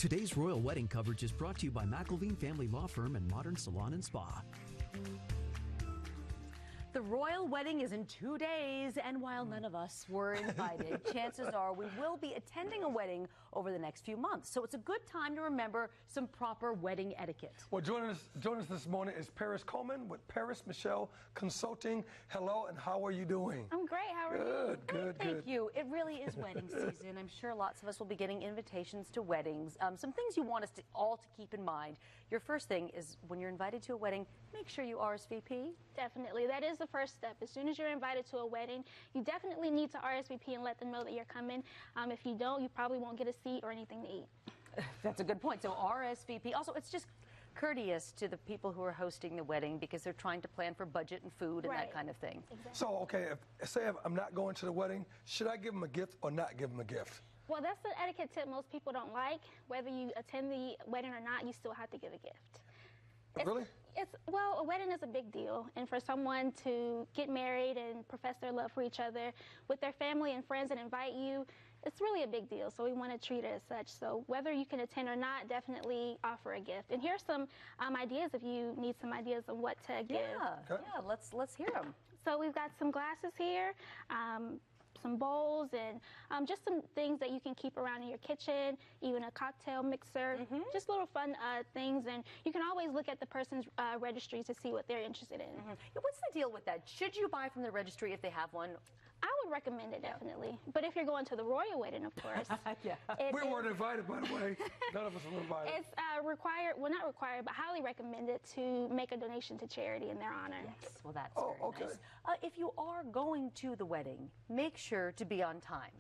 Today's royal wedding coverage is brought to you by McElveen Family Law Firm and Modern Salon and Spa. The royal wedding is in 2 days, and while none of us were invited, chances are we will be attending a wedding over the next few months. So it's a good time to remember some proper wedding etiquette. Well, joining us this morning is Paris Coleman with Paris Michelle Consulting. Hello, and how are you doing? I'm great. How are you? Good. Thank you. It really is wedding season. I'm sure lots of us will be getting invitations to weddings. Some things you want us all to keep in mind. Your first thing is when you're invited to a wedding, make sure you RSVP. Definitely. That is the first step. As soon as you're invited to a wedding, you definitely need to RSVP and let them know that you're coming. If you don't, you probably won't get a seat or anything to eat. That's a good point. So RSVP. Also, it's just courteous to the people who are hosting the wedding because they're trying to plan for budget and food and that kind of thing. Exactly. So, okay, say I'm not going to the wedding, should I give them a gift or not give them a gift? Well, that's the etiquette tip most people don't like. Whether you attend the wedding or not, you still have to give a gift. Really? Well, a wedding is a big deal, and for someone to get married and profess their love for each other with their family and friends and invite you, it's really a big deal, so we want to treat it as such. So whether you can attend or not, definitely offer a gift. And here's some ideas if you need some ideas of what to give. Yeah, let's hear them. So we've got some glasses here, some bowls, and just some things that you can keep around in your kitchen, even a cocktail mixer, just little fun things. And you can always look at the person's registry to see what they're interested in. What's the deal with that? Should you buy from the registry if they have one? I would recommend it, definitely. But if you're going to the royal wedding, of course. We weren't invited, by the way. None of us were invited. It's required, well, not required, but highly recommended to make a donation to charity in their honor. Yes, well, that's very nice. If you are going to the wedding, make sure to be on time.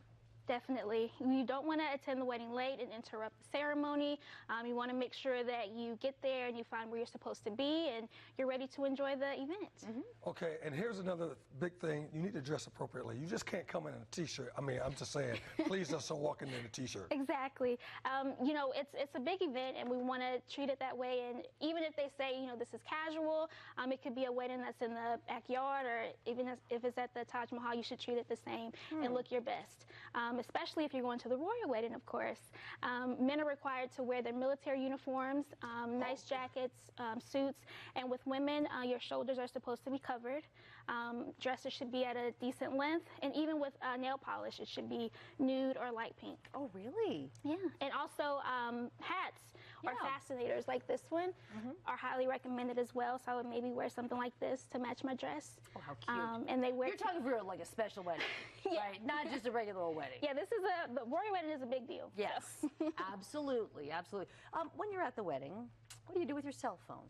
Definitely. You don't want to attend the wedding late and interrupt the ceremony. You want to make sure that you get there and you find where you're supposed to be and you're ready to enjoy the event. Okay, and here's another big thing. You need to dress appropriately. You just can't come in a T-shirt. I mean, I'm just saying, please don't walk in a T-shirt. Exactly. You know, it's a big event and we want to treat it that way. And even if they say, you know, this is casual, it could be a wedding that's in the backyard, or even if it's at the Taj Mahal, you should treat it the same and look your best. Especially if you're going to the royal wedding, of course. Men are required to wear their military uniforms, nice jackets, suits, and with women, your shoulders are supposed to be covered. Dresses should be at a decent length, and even with nail polish, it should be nude or light pink. Oh, really? Yeah, and also hats or fascinators like this one are highly recommended as well, so I would maybe wear something like this to match my dress. Oh, how cute. And they wear You're talking for like a special wedding, right? Not just a regular old wedding. Yeah, the royal wedding is a big deal. Yes, so. Absolutely. When you're at the wedding, what do you do with your cell phone?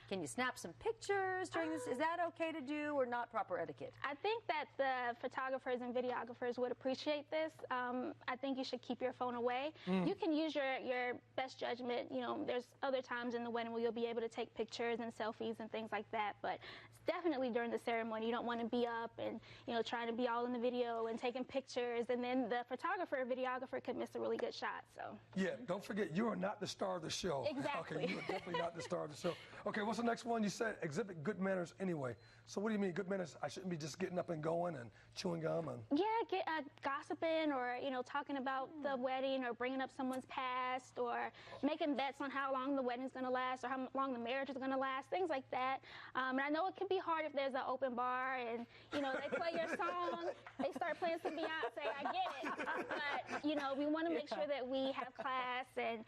Can you snap some pictures during this? Is that okay to do or not proper etiquette? I think that the photographers and videographers would appreciate this. I think you should keep your phone away. You can use your best judgment. You know, there's other times in the wedding where you'll be able to take pictures and selfies and things like that, but it's definitely during the ceremony. You don't want to be up and, you know, trying to be all in the video and taking pictures, and then the photographer or videographer could miss a really good shot. So yeah, don't forget, you are not the star of the show. Exactly. Okay, you are definitely not the star of the show. Okay, what's the next one? You said exhibit good manners anyway. So what do you mean good manners? I shouldn't be just getting up and going and chewing gum and... Yeah, gossiping or, you know, talking about the wedding or bringing up someone's past or making bets on how long the wedding's going to last or how long the marriage is going to last, things like that. And I know it can be hard if there's an open bar and, you know, they play your song, they start playing some Beyonce, I get it. But, you know, we want to make sure that we have class and,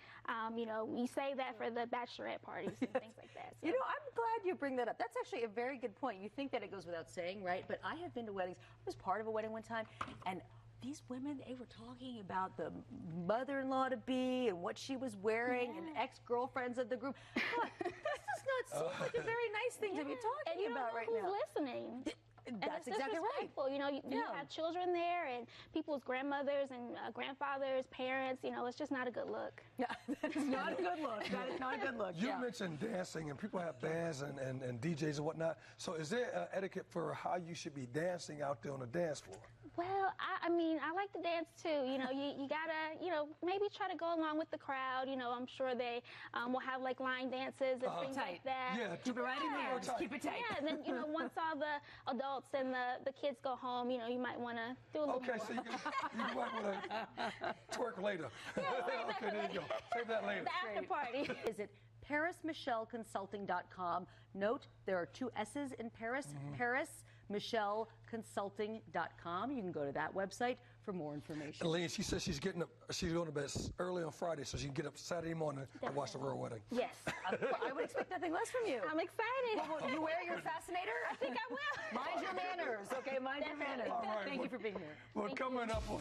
you know, we save that for the bachelorette parties and things like that. So. You know, I'm glad you bring that up. That's actually a very good point. You think that it goes without saying, right? But I have been to weddings. I was part of a wedding one time, and these women, they were talking about the mother-in-law-to-be and what she was wearing and ex-girlfriends of the group. But this does not seem like a very nice thing to be talking about right now. And you don't know who's listening. That's exactly right. You know, you have children there and people's grandmothers and grandfathers, parents. You know, it's just not a good look. Yeah, that's not a good look. That is not a good look. You mentioned dancing, and people have bands and DJs and whatnot. So is there etiquette for how you should be dancing out there on the dance floor? Well, I mean, I like to dance too. You know, you gotta, you know, maybe try to go along with the crowd. You know, I'm sure they will have like line dances and things like that. Yeah, Keep it right in there. Just keep it tight. Yeah, and then, you know, once all the adults and the kids go home, you know, you might want to do a little more. So you might want to twerk later. Okay, there you go. Save that later. The after party. Visit ParisMichelleConsulting.com. Note there are 2 S's in Paris. ParisMichelleConsulting.com. You can go to that website for more information. Elaine, she says she's going to bed early on Friday so she can get up Saturday morning and watch the royal wedding. Yes. I would expect nothing less from you. I'm excited. Will you wear your fascinator? I think I will. Mind your manners, okay? Mind your manners. All right, Thank you for being here. Well, coming up on